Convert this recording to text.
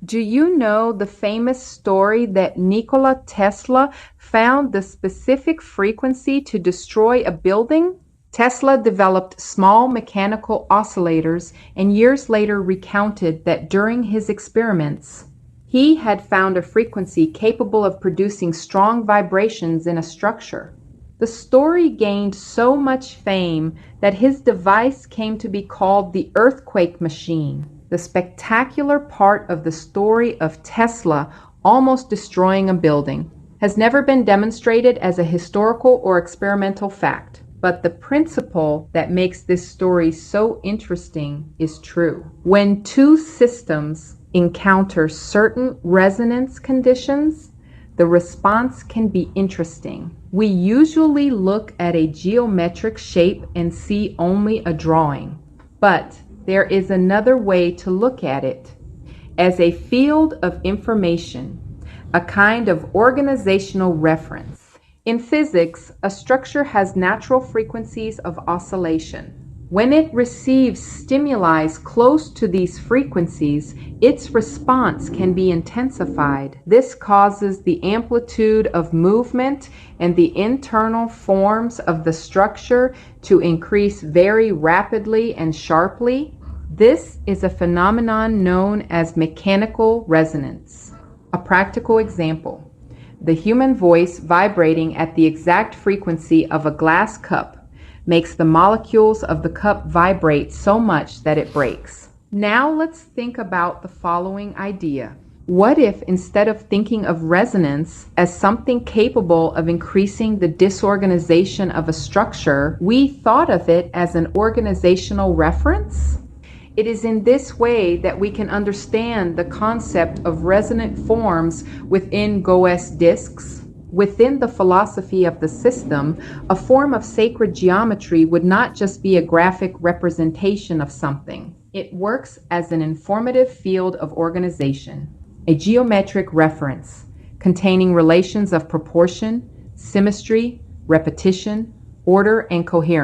Do you know the famous story that Nikola Tesla found the specific frequency to destroy a building? Tesla developed small mechanical oscillators and years later recounted that during his experiments, he had found a frequency capable of producing strong vibrations in a structure. The story gained so much fame that his device came to be called the earthquake machine. The spectacular part of the story of Tesla almost destroying a building has never been demonstrated as a historical or experimental fact, but the principle that makes this story so interesting is true. When two systems encounter certain resonance conditions, the response can be interesting. We usually look at a geometric shape and see only a drawing, but there is another way to look at it, as a field of information, a kind of organizational reference. In physics, a structure has natural frequencies of oscillation. When it receives stimuli close to these frequencies, its response can be intensified. This causes the amplitude of movement and the internal forms of the structure to increase very rapidly and sharply. This is a phenomenon known as mechanical resonance. A practical example: the human voice vibrating at the exact frequency of a glass cup makes the molecules of the cup vibrate so much that it breaks. Now let's think about the following idea. What if, instead of thinking of resonance as something capable of increasing the disorganization of a structure, we thought of it as an organizational reference? It is in this way that we can understand the concept of resonant forms within D.O.S disks. Within the philosophy of the system, a form of sacred geometry would not just be a graphic representation of something. It works as an informative field of organization, a geometric reference containing relations of proportion, symmetry, repetition, order, and coherence.